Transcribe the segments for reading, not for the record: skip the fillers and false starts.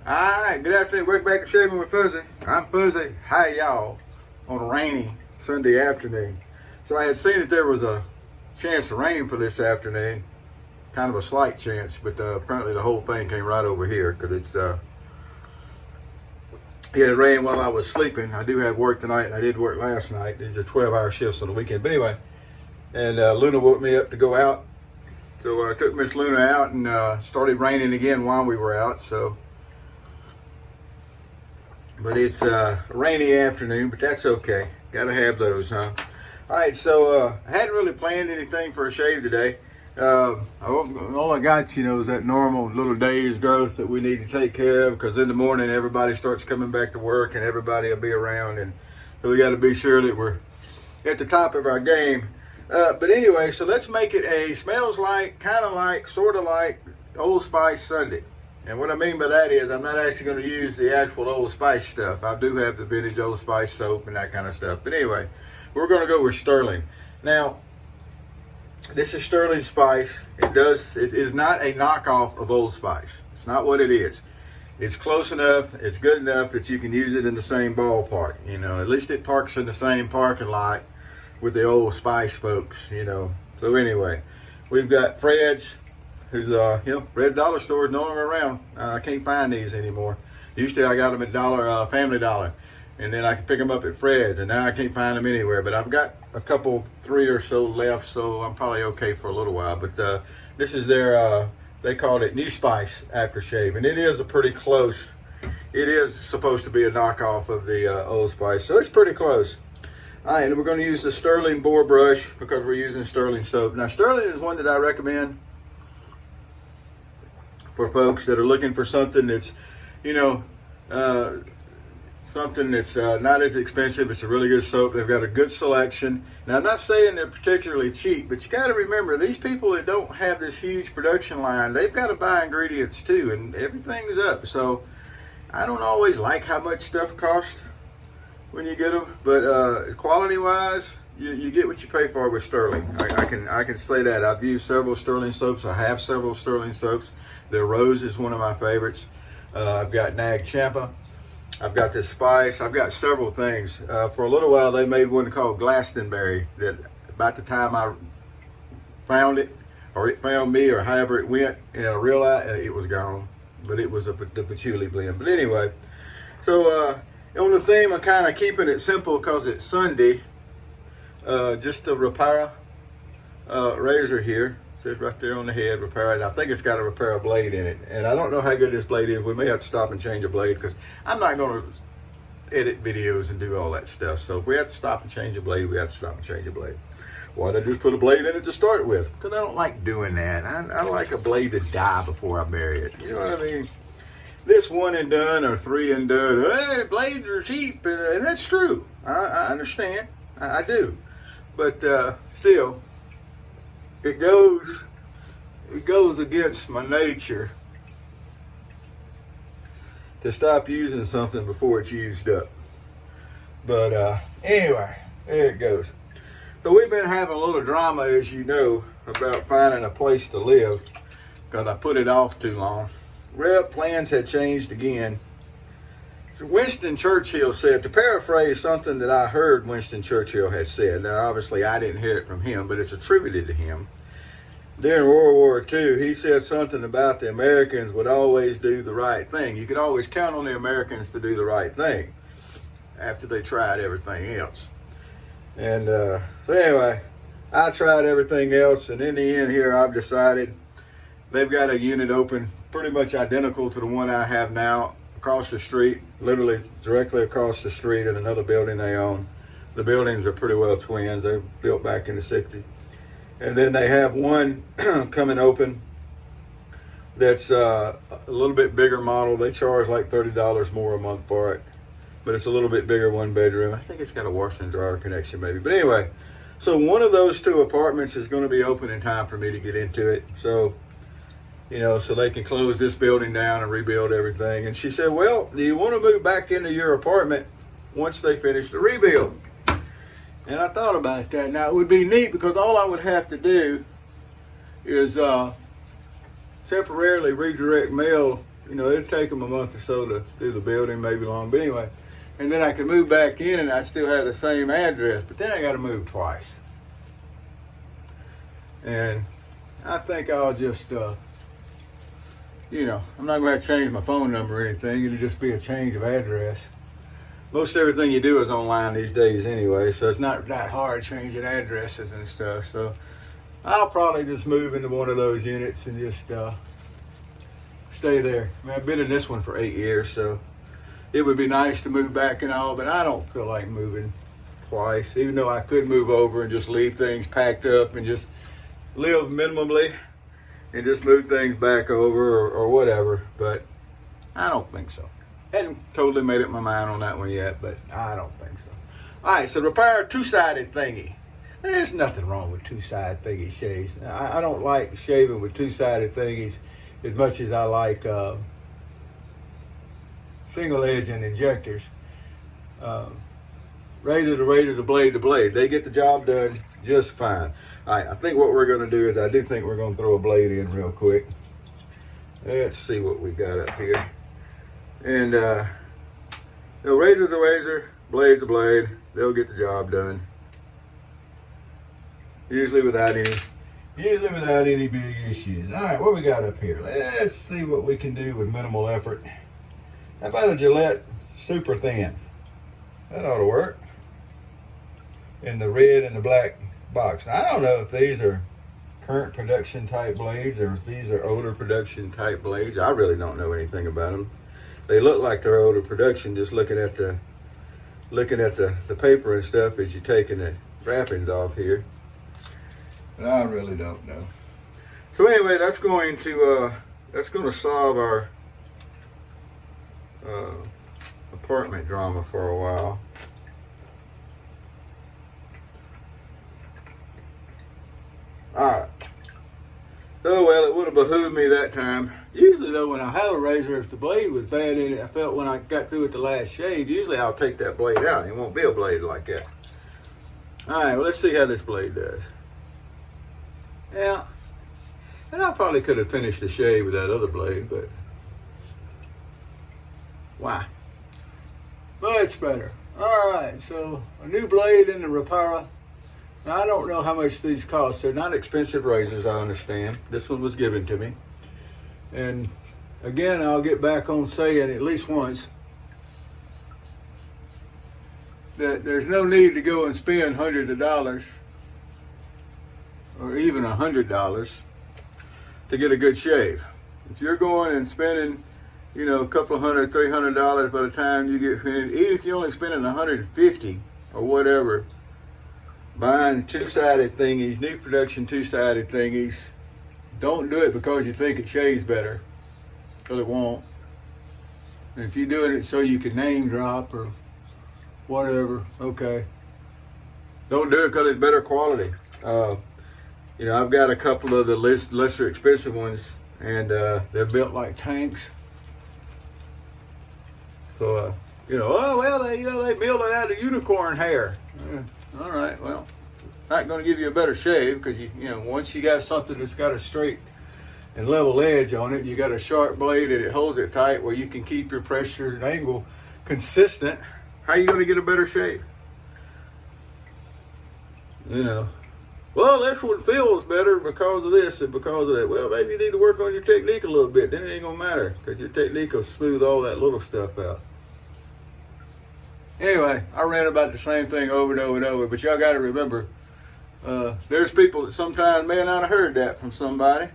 Alright, good afternoon. Welcome back to Shaving with Fuzzy. I'm Fuzzy. Hi, y'all. On a rainy Sunday afternoon. So I had seen that there was a chance of rain for this afternoon. Kind of a slight chance, but apparently the whole thing came right over here because it rained while I was sleeping. I do have work tonight, and I did work last night. These are 12-hour shifts on the weekend. But anyway, and Luna woke me up to go out. So I took Miss Luna out, and started raining again while we were out. But it's a rainy afternoon, but that's okay. Gotta have those, huh? All right, so I hadn't really planned anything for a shave today. All I got, is that normal little day's growth that we need to take care of, because in the morning everybody starts coming back to work and everybody will be around, and so we got to be sure that we're at the top of our game. But anyway, so let's make it a smells like, kind of like, sort of like Old Spice Sunday. And what I mean by that is I'm not actually going to use the actual Old Spice stuff. I do have the vintage Old Spice soap and that kind of stuff. But anyway, we're going to go with Sterling. Now, this is Sterling Spice. It is not a knockoff of Old Spice. It's not what it is. It's close enough, it's good enough that you can use it in the same ballpark. At least it parks in the same parking lot with the Old Spice folks, So anyway, we've got Fred's, who's, Red Dollar Store is no longer around. I can't find these anymore. Used to, I got them at Family Dollar, and then I could pick them up at Fred's, and now I can't find them anywhere. But I've got a couple, 3 or so left, so I'm probably okay for a little while. But this is their, they called it New Spice Aftershave, and it is a pretty close. It is supposed to be a knockoff of the Old Spice, so it's pretty close. All right, and we're going to use the Sterling Boar Brush because we're using Sterling soap. Now, Sterling is one that I recommend for folks that are looking for something that's, something that's not as expensive. It's a really good soap. They've got a good selection. Now, I'm not saying they're particularly cheap, but you got to remember, these people that don't have this huge production line, they've got to buy ingredients too, and everything's up. So I don't always like how much stuff costs when you get them, but quality-wise, you get what you pay for with Sterling. I can say that. I've used several Sterling soaps. I have several Sterling soaps. The Rose is one of my favorites. I've got Nag Champa. I've got this Spice. I've got several things. For a little while, they made one called Glastonbury that about the time I found it, or it found me, or however it went, and I realized it was gone. But it was the patchouli blend. But anyway, so on the theme of kind of keeping it simple because it's Sunday, just the Rapira razor here. Says right there on the head, Rapira. And I think it's got a Rapira blade in it. And I don't know how good this blade is. We may have to stop and change a blade because I'm not going to edit videos and do all that stuff. So if we have to stop and change a blade, we have to stop and change a blade. Why don't I just put a blade in it to start with? Because I don't like doing that. I like a blade to die before I bury it. You know what I mean? This one and done or 3 and done. Hey, blades are cheap. And that's true. I understand. I do. But still, it goes against my nature to stop using something before it's used up. But anyway, there it goes. So we've been having a little drama, as you know, about finding a place to live because I put it off too long. Well, plans had changed again. Winston Churchill said, to paraphrase something that I heard Winston Churchill had said. Now, obviously, I didn't hear it from him, but it's attributed to him. During World War II, he said something about the Americans would always do the right thing. You could always count on the Americans to do the right thing after they tried everything else. And so anyway, I tried everything else, and in the end here, I've decided they've got a unit open pretty much identical to the one I have now, across the street, literally directly across the street in another building they own. The buildings are pretty well twins. They were built back in the 60s. And then they have one coming open that's a little bit bigger model. They charge like $30 more a month for it. But it's a little bit bigger, 1 bedroom. I think it's got a washer and dryer connection maybe. But anyway, so one of those 2 apartments is going to be open in time for me to get into it. So so they can close this building down and rebuild everything. And she said, well, do you want to move back into your apartment once they finish the rebuild? And I thought about that. Now, it would be neat because all I would have to do is temporarily redirect mail You know, it'll take them a month or so to do the building, maybe long. But anyway, and then I can move back in and I still have the same address, but then I got to move twice. And I think I'll just, you know, I'm not going to have to change my phone number or anything. It'll just be a change of address. Most everything you do is online these days anyway, so it's not that hard changing addresses and stuff. So I'll probably just move into one of those units and just stay there. I mean, I've been in this one for 8 years, so it would be nice to move back and all, but I don't feel like moving twice, even though I could move over and just leave things packed up and just live minimally and just move things back over or whatever, but I don't think so. Hadn't totally made up my mind on that one yet, but I don't think so. All right, so Rapira two-sided thingy. There's nothing wrong with two-sided thingy shaves. I don't like shaving with two-sided thingies as much as I like single edge and injectors. Razor to razor, to blade to blade. They get the job done just fine. All right, I think what we're gonna do is I do think we're gonna throw a blade in real quick. Let's see what we got up here. And razor to razor, blade to blade, they'll get the job done. Usually without any big issues. All right, what we got up here? Let's see what we can do with minimal effort. How about a Gillette super thin? That ought to work. In the red and the black box. Now, I don't know if these are current production type blades or if these are older production type blades. I really don't know anything about them. They look like they're older production just looking at the paper and stuff as you're taking the wrappings off here. But I really don't know. So anyway, that's going to solve our apartment drama for a while. All right. Oh well, it would have behooved me that time. Usually though, when I have a razor, if the blade was bad in it, I felt when I got through with the last shave, usually I'll take that blade out. It won't be a blade like that. All right, well, let's see how this blade does. Yeah, and I probably could have finished the shave with that other blade, but why? Much better. All right, so a new blade in the Rapira. Now, I don't know how much these cost. They're not expensive razors, I understand. This one was given to me. And again, I'll get back on saying at least once that there's no need to go and spend hundreds of dollars or even $100 to get a good shave. If you're going and spending, you know, a couple of $300 by the time you get finished, even if you're only spending $150 or whatever, buying two-sided thingies, new production two-sided thingies, don't do it because you think it shaves better, because it won't. And if you're doing it so you can name drop or whatever, okay. Don't do it because it's better quality. You know, I've got a couple of the lesser expensive ones, and they're built like tanks. So, you know, oh well, they build it out of unicorn hair. All right, well, not going to give you a better shave because you know once you got something that's got a straight and level edge on it, you got a sharp blade and it holds it tight where you can keep your pressure and angle consistent. How are you going to get a better shave? You know, well, this one feels better because of this and because of that. Well, maybe you need to work on your technique a little bit. Then it ain't going to matter because your technique will smooth all that little stuff out. Anyway, I ran about the same thing over and over and over, but y'all got to remember, there's people that sometimes may not have heard that from somebody.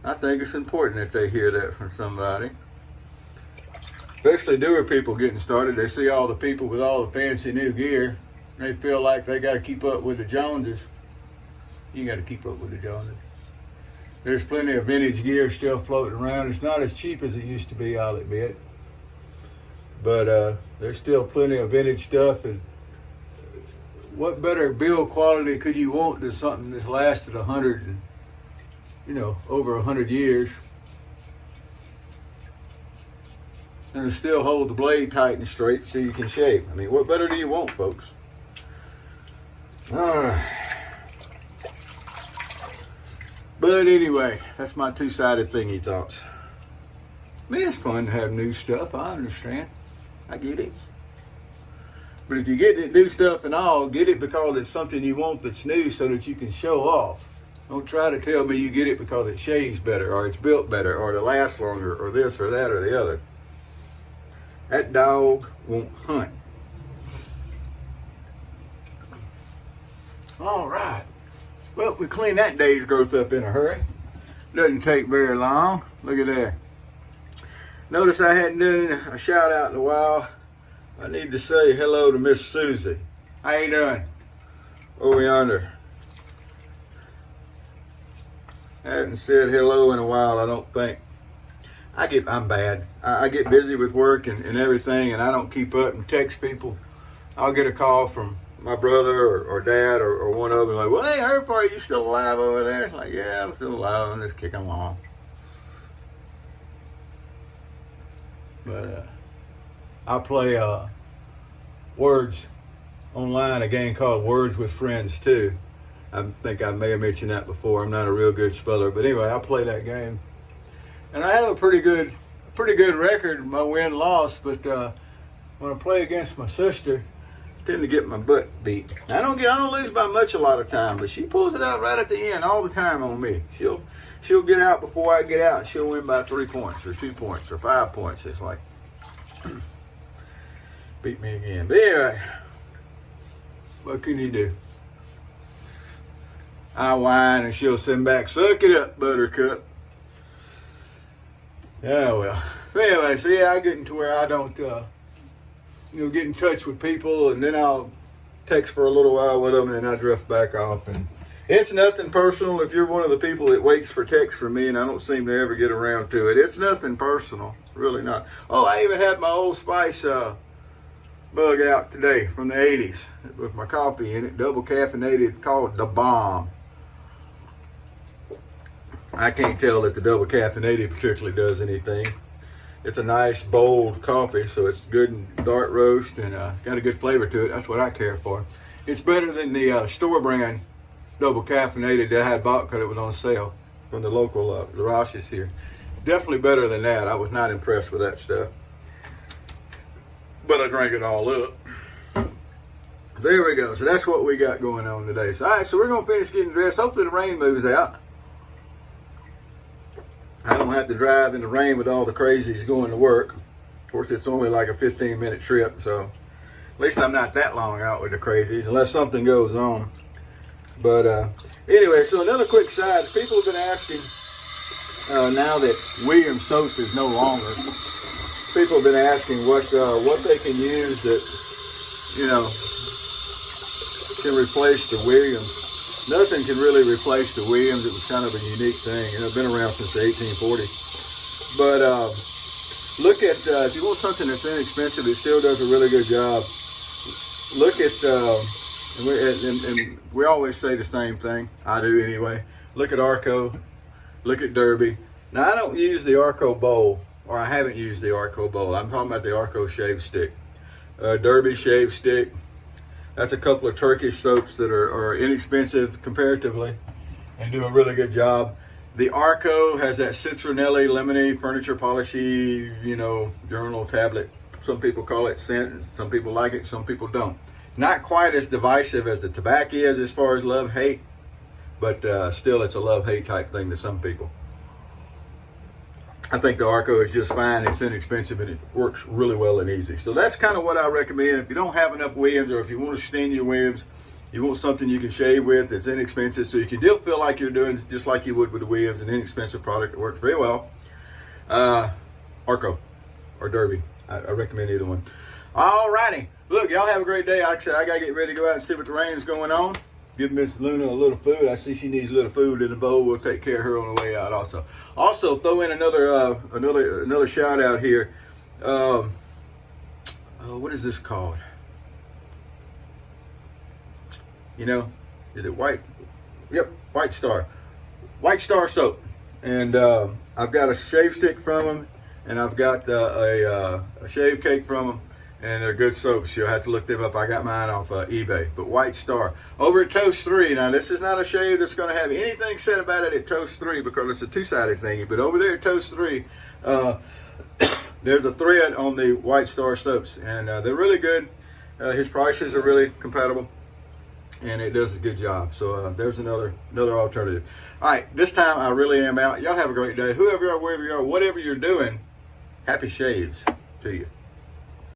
I think it's important that they hear that from somebody. Especially newer people getting started. They see all the people with all the fancy new gear. They feel like they got to keep up with the Joneses. You got to keep up with the Joneses. There's plenty of vintage gear still floating around. It's not as cheap as it used to be, I'll admit. But there's still plenty of vintage stuff, and what better build quality could you want than something that's lasted over 100 years, and it still hold the blade tight and straight so you can shave. I mean, what better do you want, folks? All right. But anyway, that's my two-sided thingy thoughts. I mean, it's fun to have new stuff. I understand. I get it. But if you get it new stuff and all, get it because it's something you want that's new so that you can show off. Don't try to tell me you get it because it shaves better or it's built better or it lasts longer or this or that or the other. That dog won't hunt. All right. Well, we clean that day's growth up in a hurry. Doesn't take very long. Look at there. Notice I hadn't done a shout out in a while. I need to say hello to Miss Susie. How you doing? Over yonder. I haven't said hello in a while, I don't think. I'm bad. I get busy with work and everything, and I don't keep up and text people. I'll get a call from my brother or dad or one of them like, well, hey, Herb, are you still alive over there? It's like, yeah, I'm still alive. I'm just kicking along. But I play Words online, a game called Words with Friends too. I think I may have mentioned that before. I'm not a real good speller, but anyway, I play that game, and I have a pretty good record. My win-loss, but when I play against my sister, I tend to get my butt beat. I don't lose by much a lot of time, but she pulls it out right at the end all the time on me. She'll get out before I get out, and she'll win by 3 points or 2 points or 5 points. It's like beat me again. But anyway, what can you do? I whine and she'll send back, suck it up, Buttercup. Yeah, well. Anyway, so yeah, I get into where I don't, get in touch with people, and then I'll text for a little while with them, and then I drift back off. And it's nothing personal. If you're one of the people that waits for text from me, and I don't seem to ever get around to it, it's nothing personal, really not. Oh, I even had my old Spice bug out today from the 80s with my coffee in it, double caffeinated, called the Bomb. I can't tell that the double caffeinated particularly does anything. It's a nice, bold coffee, so it's good and dark roast, and got a good flavor to it. That's what I care for. It's better than the store brand double caffeinated that I had bought because it was on sale from the local garages here. Definitely better than that. I was not impressed with that stuff, but I drank it all up. There we go. So that's what we got going on today. So all right, so we're gonna finish getting dressed. Hopefully the rain moves out. I don't have to drive in the rain with all the crazies going to work. Of course, it's only like a 15-minute trip, so at least I'm not that long out with the crazies, unless something goes on. But anyway, so another quick side. People have been asking, now that Williams soap is no longer, people have been asking what they can use that, can replace the Williams. Nothing can really replace the Williams. It was kind of a unique thing. It's been around since the 1840s. But look at, if you want something that's inexpensive, it still does a really good job. Look at, and we always say the same thing. I do anyway. Look at Arco. Look at Derby. Now, I don't use the Arco bowl, or I haven't used the Arco bowl. I'm talking about the Arco shave stick. Derby shave stick. That's a couple of Turkish soaps that are inexpensive comparatively and do a really good job. The Arco has that citronelli, lemony, furniture polishy, journal tablet. Some people call it scent. Some people like it. Some people don't. Not quite as divisive as the tobacco is as far as love-hate, but still it's a love-hate type thing to some people. I think the Arco is just fine. It's inexpensive and it works really well and easy. So that's kind of what I recommend. If you don't have enough Williams, or if you want to stain your Williams, you want something you can shave with that's inexpensive, so you can still feel like you're doing just like you would with the Williams, an inexpensive product that works very well. Arco or Derby. I recommend either one. All righty. Look, y'all have a great day. Like I said, I got to get ready to go out and see what the rain is going on. Give Miss Luna a little food. I see she needs a little food in the bowl. We'll take care of her on the way out also. Also, throw in another shout out here. What is this called? Is it White? Yep, White Star. White Star soap. And I've got a shave stick from them, and I've got a shave cake from them. And they're good soaps. You'll have to look them up. I got mine off eBay. But White Star. Over at Toast 3. Now, this is not a shave that's going to have anything said about it at Toast 3 because it's a two-sided thingy. But over there at Toast 3, there's a thread on the White Star soaps, and they're really good. His prices are really compatible, and it does a good job. So there's another alternative. All right, this time I really am out. Y'all have a great day. Whoever you are, wherever you are, whatever you're doing, happy shaves to you.